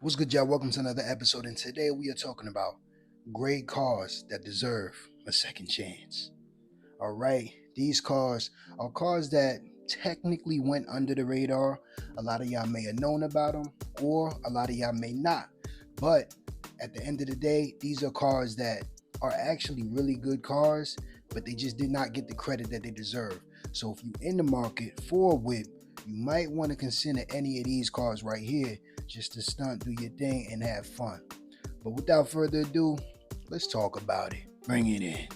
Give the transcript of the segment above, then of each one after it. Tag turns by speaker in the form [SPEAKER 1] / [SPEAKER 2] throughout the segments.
[SPEAKER 1] What's good, y'all? Welcome to another episode, and today we are talking about great cars that deserve a second chance. All right, these cars are cars that technically went under the radar. A lot of y'all may have known about them, or a lot of y'all may not. But at the end of the day, these are cars that are actually really good cars, but they just did not get the credit that they deserve. So if you're in the market for a whip, you might want to consider any of these cars right here just to stunt, do your thing, and have fun. But without further ado, let's talk about it. Bring it in.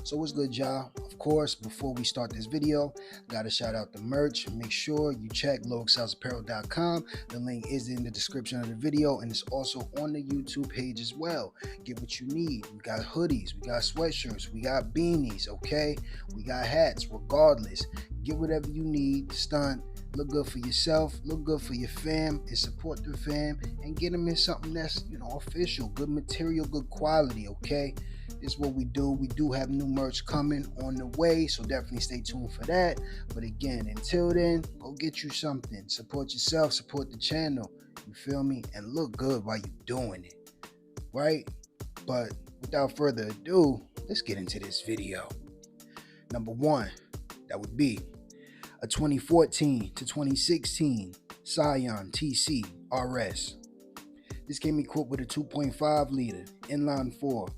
[SPEAKER 1] So what's good, y'all? Of course, before we start this video, gotta shout out the merch. Make sure you check lowexcelsapparel.com. The link is in the description of the video, and it's also on the YouTube page as well. Get what you need. We got hoodies, we got sweatshirts, we got beanies, okay? We got hats. Regardless, get whatever you need. Stunt, look good for yourself, look good for your fam, and support the fam, and get them in something that's, official, good material, good quality, okay? This is what we do. We do have new merch coming on the way, so definitely stay tuned for that. But again, until then, go get you something. Support yourself, support the channel, you feel me? And look good while you're doing it, right? But without further ado, let's get into this video. Number one, that would be a 2014 to 2016 Scion TC RS. This came equipped with a 2.5 liter inline 4,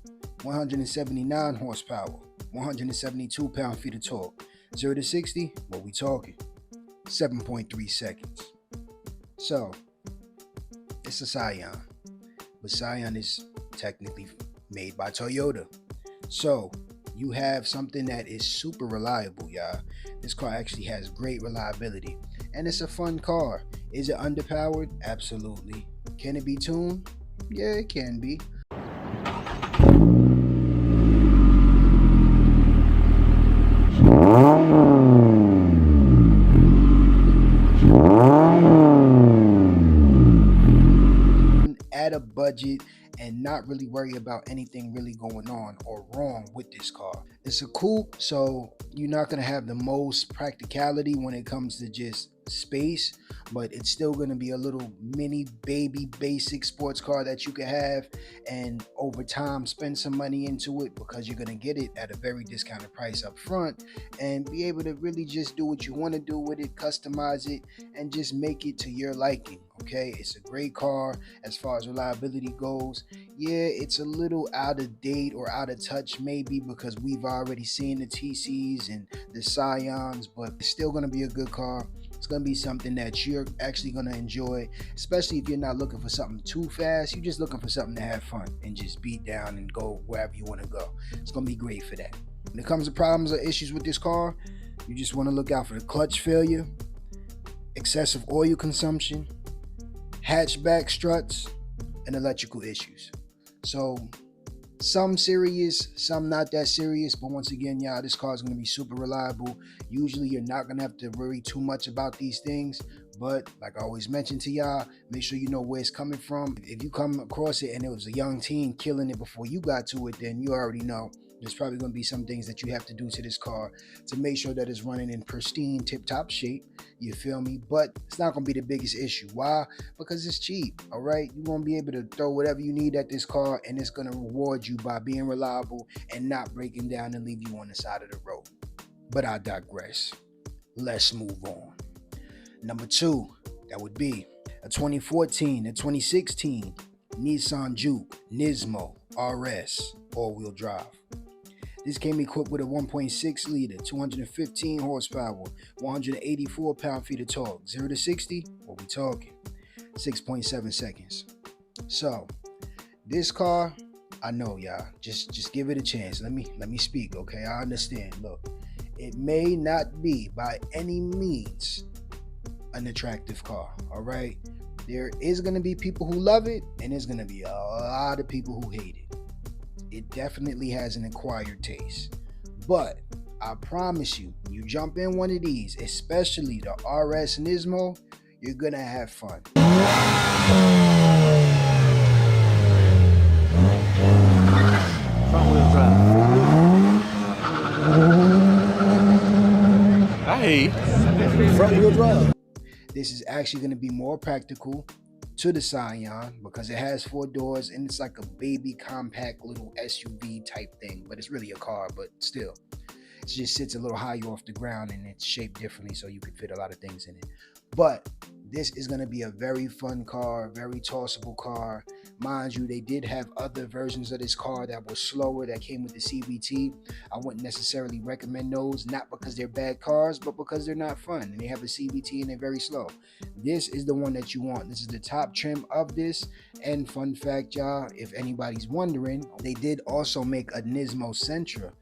[SPEAKER 1] 179 horsepower, 172 pound-feet of torque. 0 to 60, what we talking? 7.3 seconds. So, it's a Scion, but Scion is technically made by Toyota. So, you have something that is super reliable, y'all. This car actually has great reliability, and it's a fun car. Is it underpowered? Absolutely. Can it be tuned? Yeah, it can be. At a budget and not really worry about anything really going on or wrong with this car. It's a coupe, so you're not going to have the most practicality when it comes to just space, but it's still going to be a little mini baby basic sports car that you can have, and over time spend some money into it because you're going to get it at a very discounted price up front and be able to really just do what you want to do with it, customize it, and just make it to your liking. Okay, it's a great car as far as reliability goes. Yeah, it's a little out of date or out of touch maybe because we've already seen the TCs and the Scions, but it's still going to be a good car. It's going to be something that you're actually going to enjoy, especially if you're not looking for something too fast. You're just looking for something to have fun and just beat down and go wherever you want to go. It's going to be great for that. When it comes to problems or issues with this car, you just want to look out for the clutch failure, excessive oil consumption, hatchback struts, and electrical issues. So some serious, some not that serious, but once again, y'all, this car is going to be super reliable. Usually you're not going to have to worry too much about these things, but like I always mention to y'all, make sure you know where it's coming from. If you come across it and it was a young teen killing it before you got to it, then you already know there's probably going to be some things that you have to do to this car to make sure that it's running in pristine tip-top shape. You feel me? But it's not going to be the biggest issue. Why? Because it's cheap. All right, you're going to be able to throw whatever you need at this car, and it's going to reward you by being reliable and not breaking down and leave you on the side of the road. But I digress. Let's move on. Number two, that would be a 2014 to 2016 Nissan Juke Nismo RS all-wheel drive. This came equipped with a 1.6 liter, 215 horsepower, 184 pound-feet of torque. 0 to 60, what we talking? 6.7 seconds. So, this car, I know y'all, just give it a chance. Let me speak, okay? I understand. Look, it may not be by any means an attractive car, all right? There is going to be people who love it, and there's going to be a lot of people who hate it. It definitely has an acquired taste. But I promise you, you jump in one of these, especially the RS Nismo, you're going to have fun.
[SPEAKER 2] Front wheel drive. I hear you.
[SPEAKER 1] Front wheel drive. This is actually going to be more practical to the Scion because it has 4 doors and it's like a baby compact little SUV type thing, but it's really a car, but still. It just sits a little higher off the ground and it's shaped differently so you can fit a lot of things in it. But this is going to be a very fun car, very tossable car. Mind you, they did have other versions of this car that were slower that came with the CVT. I wouldn't necessarily recommend those, not because they're bad cars, but because they're not fun and they have a CVT and they're very slow. This is the one that you want. This is the top trim of this. And fun fact, y'all, if anybody's wondering, they did also make a Nismo Sentra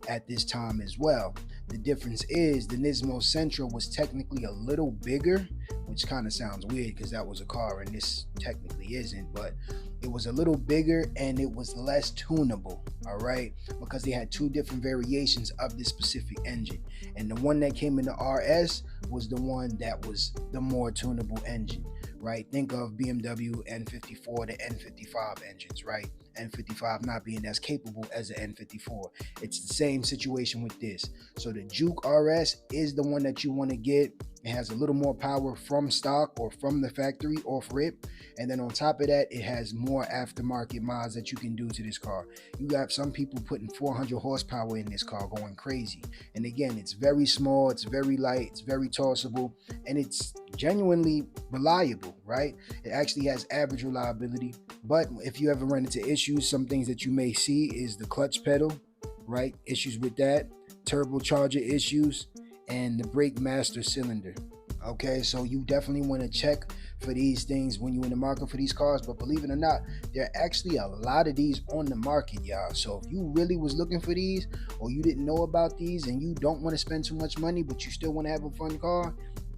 [SPEAKER 1] at this time as well. The difference is the Nismo Sentra was technically a little bigger, which kind of sounds weird because that was a car and this technically isn't, but it was a little bigger and it was less tunable, all right, because they had 2 different variations of this specific engine, and the one that came in the RS was the one that was the more tunable engine, right? Think of BMW N54 to N55 engines, right? N55 not being as capable as the N54. It's the same situation with this. So the Juke RS is the one that you want to get. It has a little more power from stock or from the factory off rip, and then on top of that it has more aftermarket mods that you can do to this car. You got some people putting 400 horsepower in this car going crazy, and again, it's very small, it's very light, it's very tossable, and it's genuinely reliable, right? It actually has average reliability, but if you ever run into issues, some things that you may see is the clutch pedal, right? Issues with that, turbocharger issues, and the brake master cylinder. Okay, so you definitely want to check for these things when you're in the market for these cars. But believe it or not, there are actually a lot of these on the market, y'all. So if you really was looking for these, or you didn't know about these and you don't want to spend too much money but you still want to have a fun car,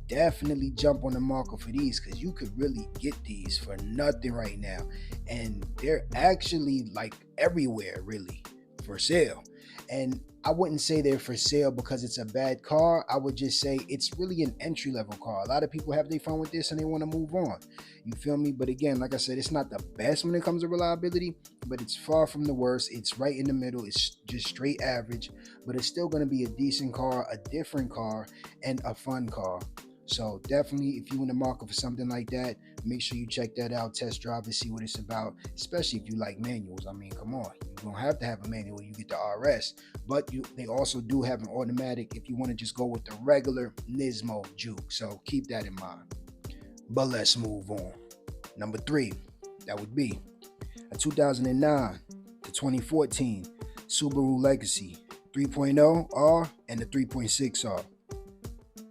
[SPEAKER 1] definitely jump on the market for these, because you could really get these for nothing right now, and they're actually like everywhere really for sale. And I wouldn't say they're for sale because it's a bad car. I would just say it's really an entry-level car. A lot of people have their fun with this and they want to move on. You feel me? But again, like I said, it's not the best when it comes to reliability, but it's far from the worst. It's right in the middle. It's just straight average, but it's still going to be a decent car, a different car, and a fun car. So definitely, if you're in the market for something like that, make sure you check that out, test drive and see what it's about, especially if you like manuals. I mean, come on, you don't have to have a manual, you get the RS, but they also do have an automatic if you want to just go with the regular Nismo Juke. So keep that in mind. But let's move on. Number 3, that would be a 2009 to 2014 Subaru Legacy 3.0R and the 3.6R.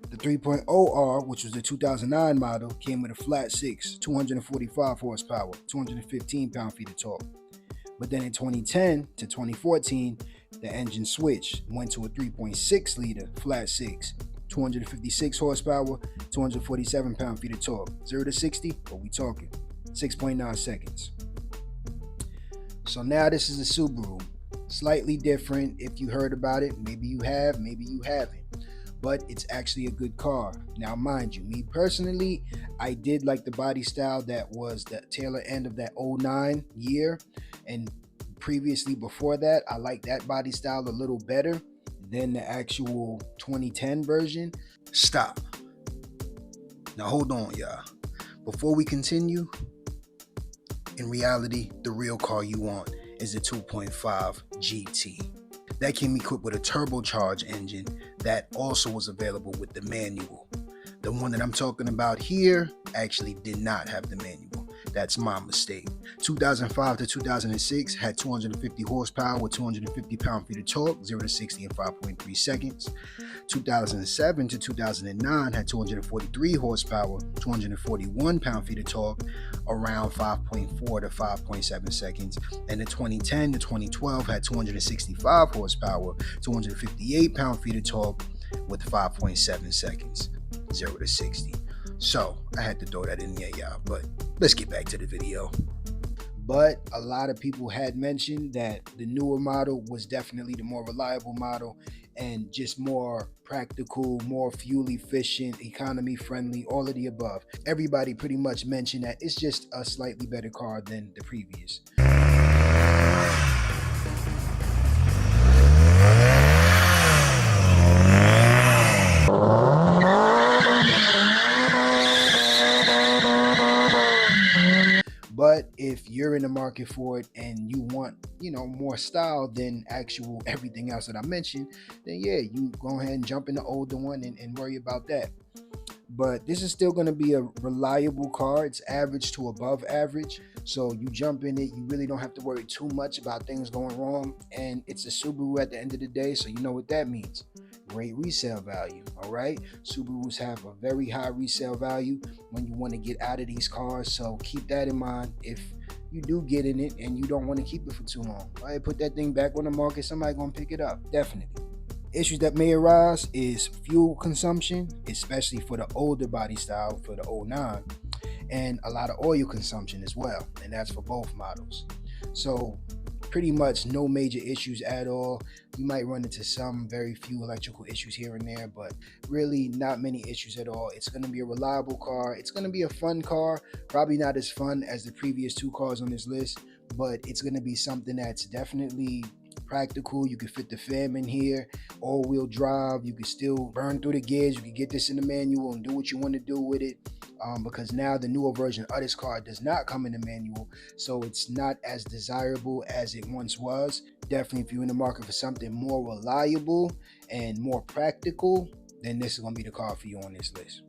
[SPEAKER 1] The 3.0R, which was the 2009 model, came with a flat 6, 245 horsepower, 215 pound-feet of torque. But then in 2010 to 2014, the engine switched, went to a 3.6 liter flat 6, 256 horsepower, 247 pound-feet of torque. 0 to 60, what we talking? 6.9 seconds. So now this is a Subaru. Slightly different. If you heard about it, maybe you have, maybe you haven't. But it's actually a good car. Now, mind you, me personally, I did like the body style that was the tailor end of that 09 year. And previously before that, I liked that body style a little better than the actual 2010 version. Stop. Now, hold on, y'all. Before we continue, in reality, the real car you want is the 2.5 GT. That came equipped with a turbocharged engine that also was available with the manual. The one that I'm talking about here actually did not have the manual. That's my mistake. 2005 to 2006 had 250 horsepower with 250 pound-feet of torque, 0 to 60 in 5.3 seconds. 2007 to 2009 had 243 horsepower, 241 pound-feet of torque, around 5.4 to 5.7 seconds. And the 2010 to 2012 had 265 horsepower, 258 pound-feet of torque with 5.7 seconds, 0 to 60. So I had to throw that in there, y'all, but let's get back to the video. But a lot of people had mentioned that the newer model was definitely the more reliable model and just more practical, more fuel efficient, economy friendly, all of the above. Everybody pretty much mentioned that it's just a slightly better car than the previous. if you're in the market for it and you want, more style than actual everything else that I mentioned, then yeah, you go ahead and jump in the older one and worry about that. But this is still going to be a reliable car. It's average to above average. So you jump in it, you really don't have to worry too much about things going wrong. And it's a Subaru at the end of the day, so you know what that means. Great resale value. All right. Subarus have a very high resale value when you want to get out of these cars. So keep that in mind if you do get in it and you don't want to keep it for too long. All right, put that thing back on the market. Somebody gonna pick it up. Definitely. Issues that may arise is fuel consumption, especially for the older body style, for the 09, and a lot of oil consumption as well, and that's for both models. So pretty much no major issues at all. You might run into some very few electrical issues here and there, but really not many issues at all. It's going to be a reliable car. It's going to be a fun car, probably not as fun as the previous two cars on this list, but it's going to be something that's definitely practical. You can fit the fam in here, all-wheel drive. You can still burn through the gears. You can get this in the manual and do what you want to do with it, because now the newer version of this car does not come in the manual, so it's not as desirable as it once was. Definitely, if you're in the market for something more reliable and more practical, then this is going to be the car for you on this list.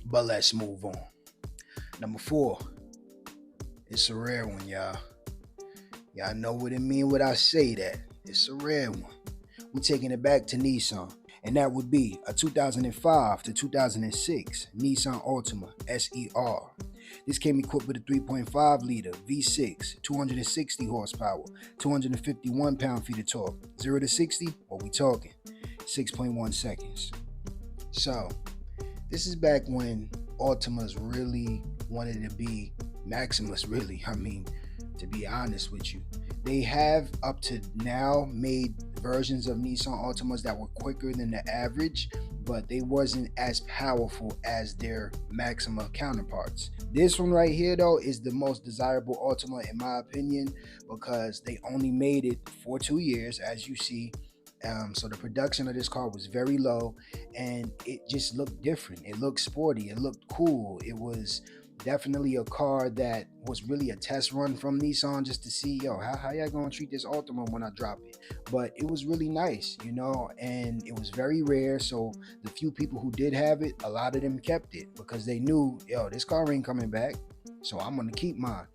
[SPEAKER 1] But let's move on. Number 4. It's a rare one, y'all. Y'all know what it mean when I say that. It's a rare one. We're taking it back to Nissan, and that would be a 2005 to 2006 Nissan Altima SER. This came equipped with a 3.5 liter V6, 260 horsepower, 251 pound-feet of torque. 0 to 60, what we talking? 6.1 seconds. So, this is back when Altimas really wanted to be Maximus, really. I mean, to be honest with you. They have up to now made versions of Nissan Altimas that were quicker than the average, but they wasn't as powerful as their Maxima counterparts. This one right here though is the most desirable Altima in my opinion, because they only made it for 2 years, as you see. So the production of this car was very low, and it just looked different. It looked sporty. It looked cool. It was definitely a car that was really a test run from Nissan, just to see, how y'all gonna treat this Altima when I drop it. But it was really nice, and it was very rare. So the few people who did have it, a lot of them kept it because they knew, this car ain't coming back, so I'm gonna keep mine.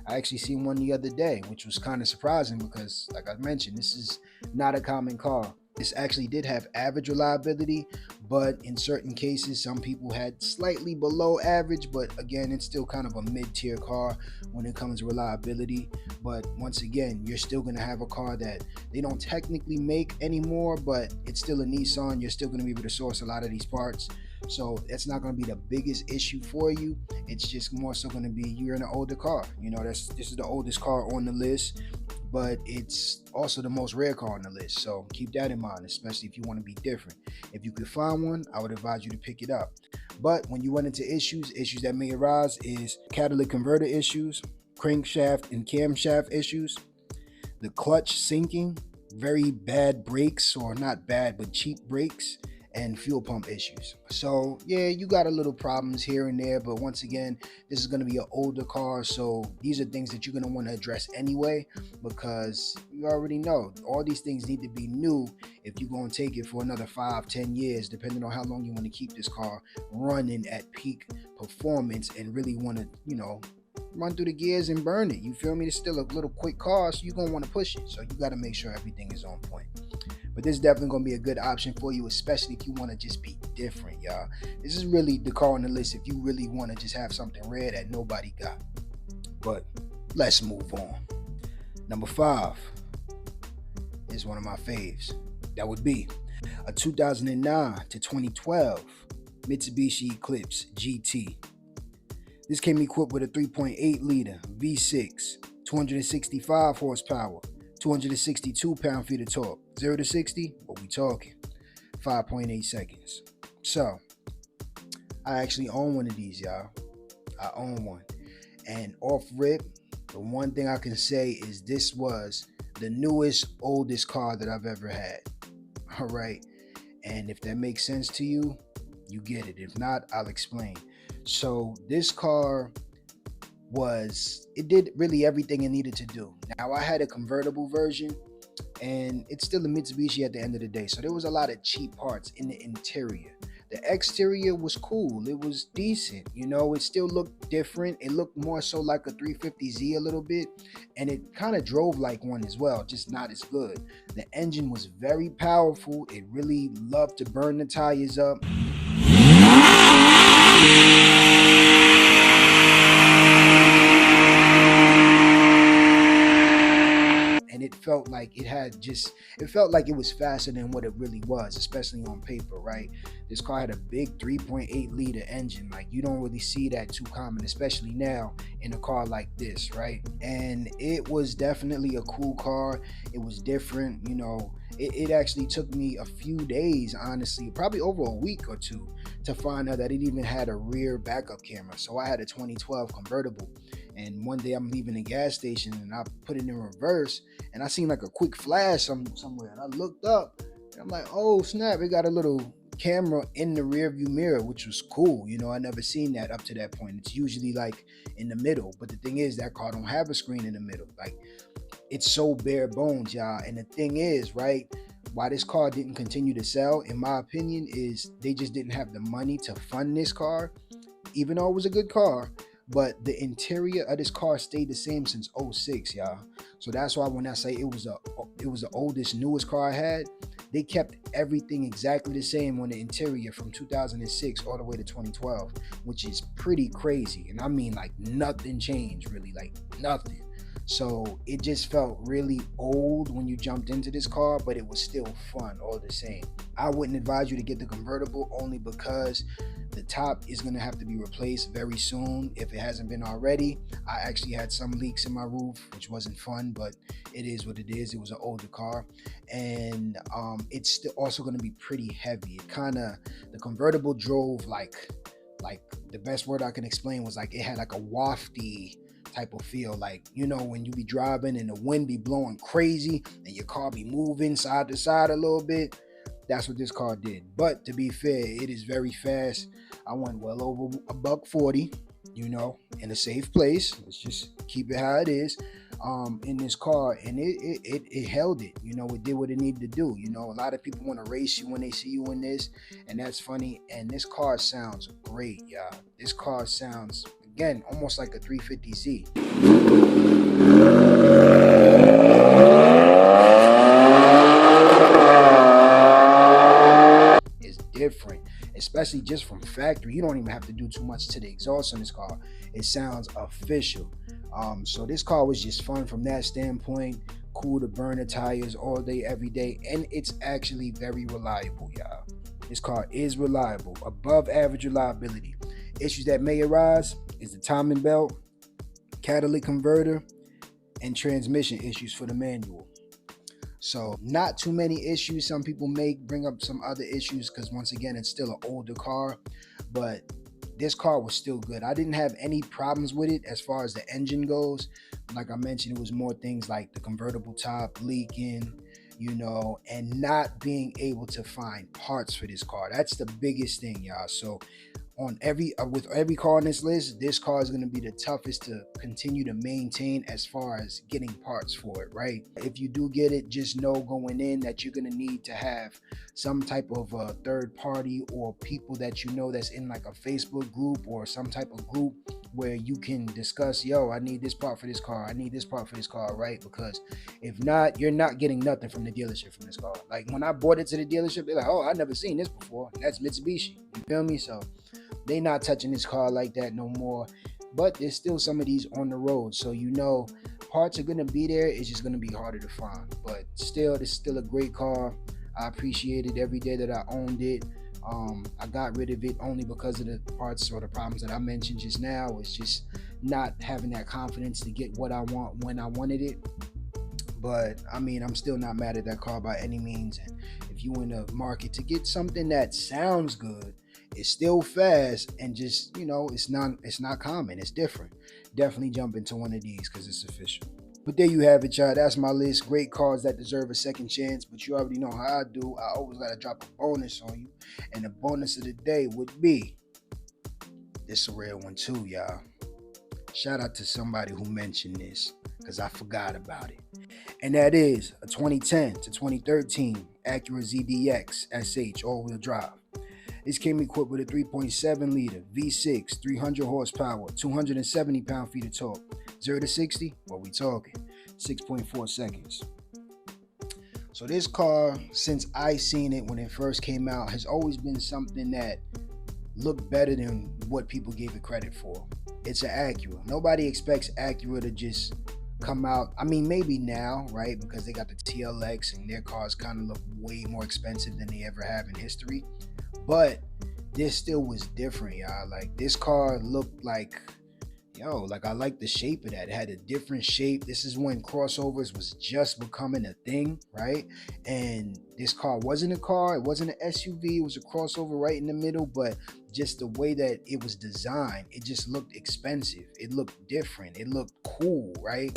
[SPEAKER 1] I actually seen one the other day, which was kind of surprising because, like I mentioned, this is not a common car. This actually did have average reliability, but in certain cases, some people had slightly below average, but again, it's still kind of a mid-tier car when it comes to reliability. But once again, you're still going to have a car that they don't technically make anymore, but it's still a Nissan. You're still going to be able to source a lot of these parts. So that's not going to be the biggest issue for you. It's just more so going to be you're in an older car. This is the oldest car on the list, but it's also the most rare car on the list. So keep that in mind, especially if you want to be different. If you could find one, I would advise you to pick it up. But when you run into issues that may arise is catalytic converter issues, crankshaft and camshaft issues, the clutch sinking, very bad brakes, or not bad, but cheap brakes, and fuel pump issues. So yeah, you got a little problems here and there, but once again, this is going to be an older car, so these are things that you're going to want to address anyway, because you already know all these things need to be new if you're going to take it for another 5-10 years, depending on how long you want to keep this car running at peak performance and really want to run through the gears and burn it. You feel me? It's still a little quick car, so you're going to want to push it, so you got to make sure everything is on point. But this is definitely going to be a good option for you, especially if you want to just be different, y'all. This is really the car on the list if you really want to just have something rare that nobody got. But let's move on. Number 5 is one of my faves. That would be a 2009 to 2012 Mitsubishi Eclipse GT. This came equipped with a 3.8 liter V6, 265 horsepower, 262 pound-feet of torque. 0 to 60, what we talking? 5.8 seconds. So, I actually own one of these, y'all. I own one. And off rip, the one thing I can say is this was the newest, oldest car that I've ever had. All right. And if that makes sense to you, you get it. If not, I'll explain. So this car it did really everything it needed to do. Now I had a convertible version, and it's still a Mitsubishi at the end of the day. So there was a lot of cheap parts in the interior. The exterior was cool. It was decent. It still looked different. It looked more so like a 350Z a little bit, and it kind of drove like one as well, just not as good. The engine was very powerful. It really loved to burn the tires up. And it felt like it felt like it was faster than what it really was, especially on paper, right? This car had a big 3.8 liter engine. Like, you don't really see that too common, especially now in a car like this, right? And it was definitely a cool car. It was different. It actually took me a few days, honestly, probably over a week or two, to find out that it even had a rear backup camera. So I had a 2012 convertible, and one day I'm leaving the gas station and I put it in reverse, and I seen like a quick flash somewhere, and I looked up and I'm like, oh snap, it got a little camera in the rear view mirror, which was cool. I never seen that up to that point. It's usually like in the middle, but the thing is, that car don't have a screen in the middle. Like, it's so bare bones, y'all. And the thing is, right, why this car didn't continue to sell, in my opinion, is they just didn't have the money to fund this car, even though it was a good car. But the interior of this car stayed the same since 06, y'all. So that's why when I say it was the oldest, newest car I had, they kept everything exactly the same on the interior from 2006 all the way to 2012, which is pretty crazy. And I mean, like, nothing changed, really, like nothing. So it just felt really old when you jumped into this car, but it was still fun all the same. I wouldn't advise you to get the convertible, only because the top is going to have to be replaced very soon if it hasn't been already. I actually had some leaks in my roof, which wasn't fun, but it is what it is. It was an older car, and it's still also going to be pretty heavy. The convertible drove like the best word I can explain was like it had like a wafty type of feel, like, when you be driving and the wind be blowing crazy and your car be moving side to side a little bit. That's what this car did. But to be fair, it is very fast. I went well over $140, in a safe place. Let's just keep it how it is, in this car, and it held it. It did what it needed to do. A lot of people want to race you when they see you in this, and that's funny. And this car sounds great, y'all. This car sounds, again, almost like a 350Z. It's different, especially just from factory. You don't even have to do too much to the exhaust on this car. It sounds official. So this car was just fun from that standpoint. Cool to burn the tires all day, every day, and it's actually very reliable, y'all. This car is reliable, above average reliability. Issues that may arise is the timing belt, catalytic converter, and transmission issues for the manual. So not too many issues. Some people may bring up some other issues because, once again, it's still an older car, but this car was still good. I didn't have any problems with it as far as the engine goes. Like I mentioned, it was more things like the convertible top leaking, and not being able to find parts for this car. That's the biggest thing, y'all. So with every car on this list, this car is going to be the toughest to continue to maintain as far as getting parts for it, right? If you do get it, just know going in that you're going to need to have some type of third party or people that that's in like a Facebook group or some type of group where you can discuss, I need this part for this car, I need this part for this car, right? Because if not, you're not getting nothing from the dealership from this car. Like, when I bought it to the dealership, they're like, oh, I never seen this before. That's Mitsubishi. You feel me? So they not touching this car like that no more. But there's still some of these on the road, so parts are gonna be there. It's just gonna be harder to find. But still, this is still a great car. I appreciate it every day that I owned it. I got rid of it only because of the parts or the problems that I mentioned just now. It's just not having that confidence to get what I want when I wanted it. But I mean, I'm still not mad at that car by any means. And if you in the market to get something that sounds good, it's still fast, and just, it's not common, it's different, definitely jump into one of these because it's official. But there you have it, y'all. That's my list. Great cars that deserve a second chance. But you already know how I do. I always gotta drop a bonus on you. And the bonus of the day would be, this a rare one too, y'all. Shout out to somebody who mentioned this, because I forgot about it. And that is a 2010 to 2013 Acura ZDX SH all-wheel drive. This came equipped with a 3.7 liter V6, 300 horsepower, 270 pound-feet of torque. 0 to 60, what we talking? 6.4 seconds. So this car, since I seen it when it first came out, has always been something that looked better than what people gave it credit for. It's an Acura. Nobody expects Acura to just come out. I mean, maybe now, right? Because they got the TLX and their cars kind of look way more expensive than they ever have in history. But this still was different, y'all. Like, this car looked like, like I like the shape of that. It had a different shape. This is when crossovers was just becoming a thing, right? And this car wasn't a car. It wasn't an SUV. It was a crossover right in the middle. But just the way that it was designed, it just looked expensive. It looked different. It looked cool, right?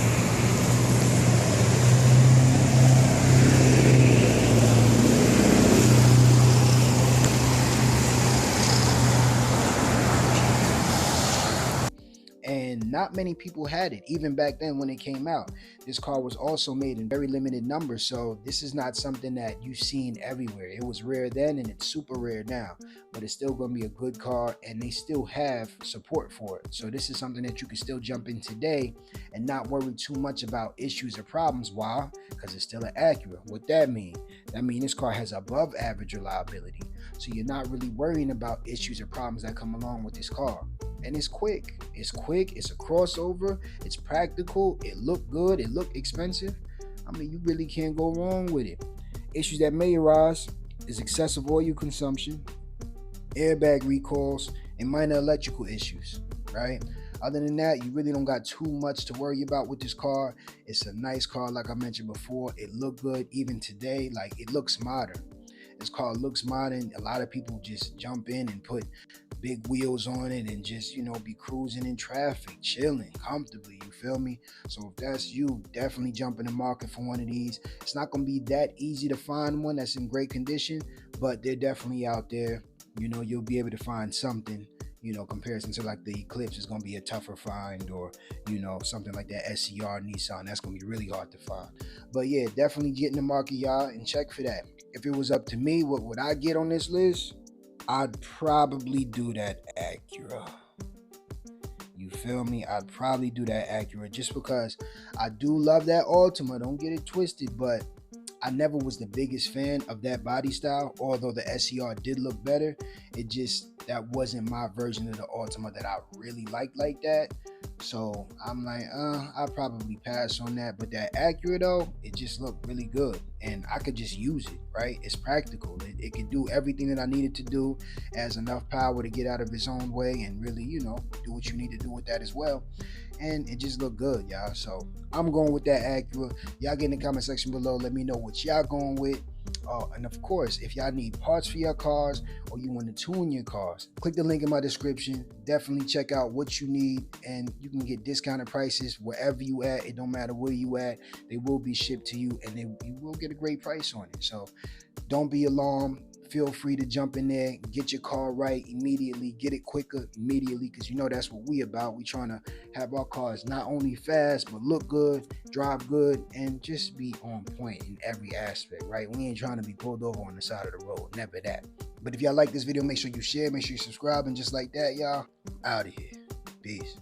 [SPEAKER 1] And not many people had it, even back then when it came out. This car was also made in very limited numbers, so this is not something that you've seen everywhere. It was rare then, and it's super rare now, but it's still going to be a good car, and they still have support for it. So this is something that you can still jump in today and not worry too much about issues or problems. Why? Because it's still an Acura. What that mean? That means this car has above average reliability, so you're not really worrying about issues or problems that come along with this car. And it's quick. It's quick. It's a crossover. It's practical. It looked good. It looked expensive. I mean, you really can't go wrong with it. Issues that may arise is excessive oil consumption, airbag recalls, and minor electrical issues, right? Other than that, you really don't got too much to worry about with this car. It's a nice car, like I mentioned before. It looked good even today. Like, it looks modern. This car looks modern. A lot of people just jump in and put big wheels on it and just, be cruising in traffic, chilling comfortably, you feel me? So if that's you, definitely jump in the market for one of these. It's not going to be that easy to find one that's in great condition, but they're definitely out there. You'll be able to find something, comparison to like the Eclipse is going to be a tougher find, or, something like that SCR Nissan, that's going to be really hard to find. But yeah, definitely get in the market, y'all, and check for that. If it was up to me, what would I get on this list? I'd probably do that Acura. You feel me? I'd probably do that Acura just because I do love that Altima. Don't get it twisted, but I never was the biggest fan of that body style. Although the SCR did look better, that wasn't my version of the Altima that I really liked like that. So I'm like, I'll probably pass on that. But that Acura though, it just looked really good, and I could just use it, right? It's practical. It can do everything that I needed to do. It has enough power to get out of its own way and really, do what you need to do with that as well. And it just looked good, y'all. So I'm going with that Acura. Y'all get in the comment section below. Let me know what y'all going with. And of course, if y'all need parts for your cars or you want to tune your cars, click the link in my description. Definitely check out what you need, and you can get discounted prices wherever you at. It don't matter where you at. They will be shipped to you, and you will get a great price on it. So don't be alarmed. Feel free to jump in there, get your car right immediately, get it quicker immediately, because that's what we about. We trying to have our cars not only fast, but look good, drive good, and just be on point in every aspect, right? We ain't trying to be pulled over on the side of the road, never that. But if y'all like this video, make sure you share, make sure you subscribe, and just like that, y'all, out of here. Peace.